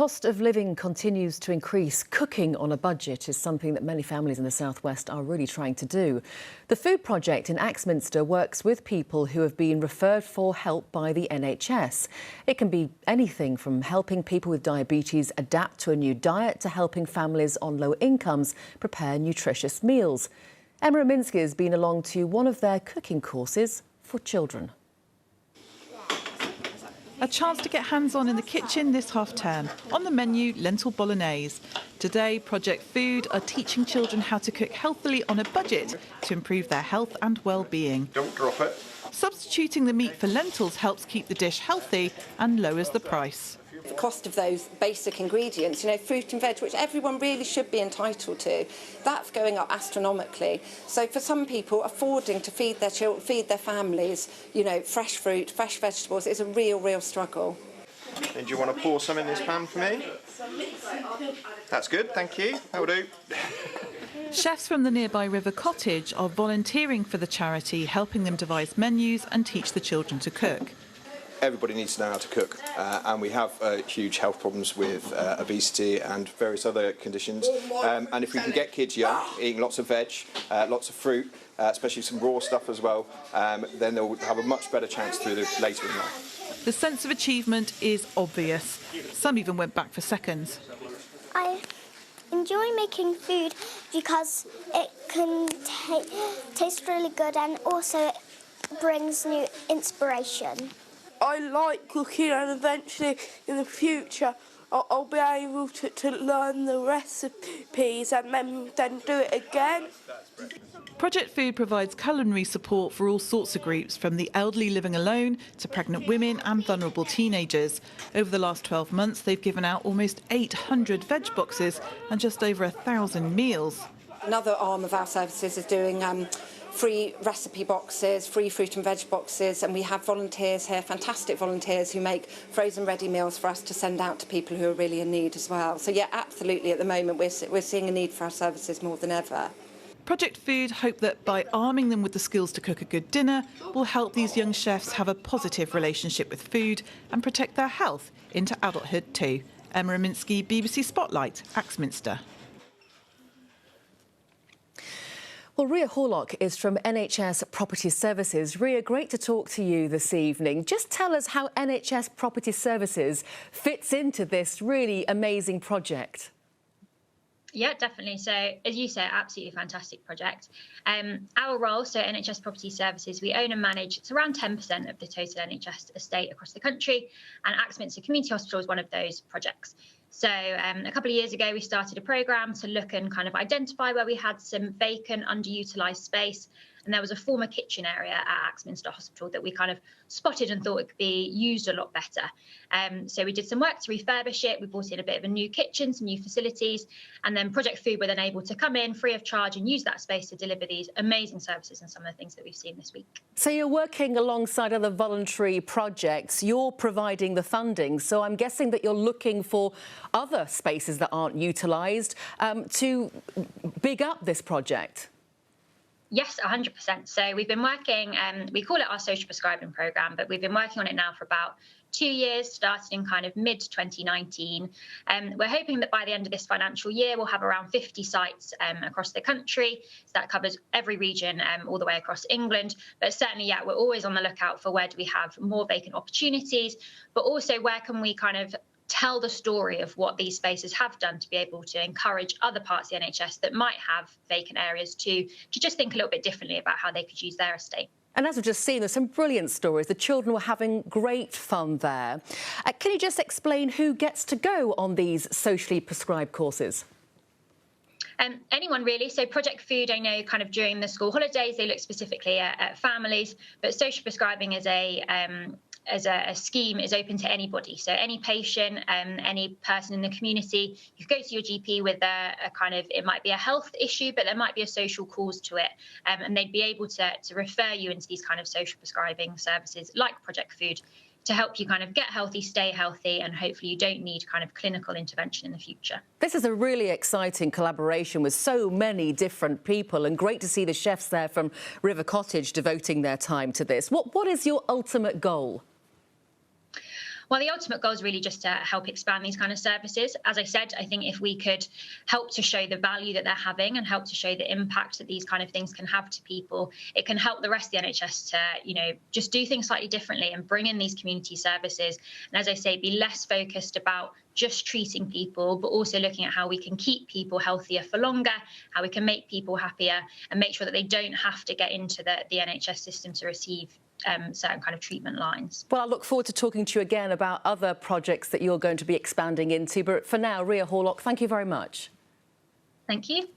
Cost of living continues to increase. Cooking on a budget is something that many families in the southwest are really trying to do. The Food Project in Axminster works with people who have been referred for help by the NHS. It can be anything from helping people with diabetes adapt to a new diet to helping families on low incomes prepare nutritious meals. Emma Minsky has been along to one of their cooking courses for children. A chance to get hands-on in the kitchen this half-term. On the menu, lentil bolognese. Today, Project Food are teaching children how to cook healthily on a budget to improve their health and well-being. Don't drop it. Substituting the meat for lentils helps keep the dish healthy and lowers the price. The cost of those basic ingredients, fruit and veg, which everyone really should be entitled to, that's going up astronomically. So for some people, affording to feed their children, feed their families, fresh fruit, fresh vegetables is a real struggle. And do you want to pour some in this pan for me? That's good, thank you. That'll do. Chefs from the nearby river Cottage are volunteering for the charity, helping them devise menus and teach the children to cook. Everybody needs to know how to cook, and we have huge health problems with obesity and various other conditions. And if we can get kids young, eating lots of veg, lots of fruit, especially some raw stuff as well, then they'll have a much better chance through later in life. The sense of achievement is obvious. Some even went back for seconds. I enjoy making food because it can taste really good and also it brings new inspiration. I like cooking, and eventually in the future I'll be able to learn the recipes and then do it again. Project Food provides culinary support for all sorts of groups, from the elderly living alone to pregnant women and vulnerable teenagers. Over the last 12 months, they've given out almost 800 veg boxes and just over 1,000 meals. Another arm of our services is doing free recipe boxes, free fruit and veg boxes, and we have volunteers here, fantastic volunteers who make frozen ready meals for us to send out to people who are really in need as well. So yeah, absolutely, at the moment we're seeing a need for our services more than ever. Project Food hope that by arming them with the skills to cook a good dinner will help these young chefs have a positive relationship with food and protect their health into adulthood too. Emma Minsky, BBC Spotlight, Axminster. Well, Ria Horlock is from NHS Property Services. Ria, great to talk to you this evening. Just tell us how NHS Property Services fits into this really amazing project. Yeah, definitely. So, as you say, absolutely fantastic project. Our role, so NHS Property Services, we own and manage, it's around 10% of the total NHS estate across the country, and Axminster Community Hospital is one of those projects. So a couple of years ago, we started a programme to look and kind of identify where we had some vacant, underutilised space. And there was a former kitchen area at Axminster Hospital that we kind of spotted and thought it could be used a lot better. So we did some work to refurbish it. We brought in a bit of a new kitchen, some new facilities, and then Project Food were then able to come in free of charge and use that space to deliver these amazing services and some of the things that we've seen this week. So you're working alongside other voluntary projects. You're providing the funding. So I'm guessing that you're looking for other spaces that aren't utilised to big up this project. Yes, 100%. So we've been working, we call it our social prescribing programme, but we've been working on it now for about 2 years, starting in kind of mid-2019. We're hoping that by the end of this financial year, we'll have around 50 sites across the country. So that covers every region all the way across England. But certainly, yeah, we're always on the lookout for where do we have more vacant opportunities, but also where can we kind of tell the story of what these spaces have done to be able to encourage other parts of the NHS that might have vacant areas to just think a little bit differently about how they could use their estate. And as we've just seen, there's some brilliant stories. The children were having great fun there. Can you just explain who gets to go on these socially prescribed courses? Anyone really. So Project Food, I know kind of during the school holidays, they look specifically at families, but social prescribing as a scheme is open to anybody. So any patient, any person in the community, you go to your GP with a kind of, it might be a health issue, but there might be a social cause to it. And they'd be able to refer you into these kind of social prescribing services like Project Food to help you kind of get healthy, stay healthy, and hopefully you don't need kind of clinical intervention in the future. This is a really exciting collaboration with so many different people, and great to see the chefs there from River Cottage devoting their time to this. What is your ultimate goal? Well, the ultimate goal is really just to help expand these kind of services. As I said, I think if we could help to show the value that they're having and help to show the impact that these kind of things can have to people, it can help the rest of the NHS to, just do things slightly differently and bring in these community services. And as I say, be less focused about just treating people, but also looking at how we can keep people healthier for longer, how we can make people happier and make sure that they don't have to get into the NHS system to receive certain kind of treatment lines. Well, I look forward to talking to you again about other projects that you're going to be expanding into. But for now, Ria Horlock, thank you very much. Thank you.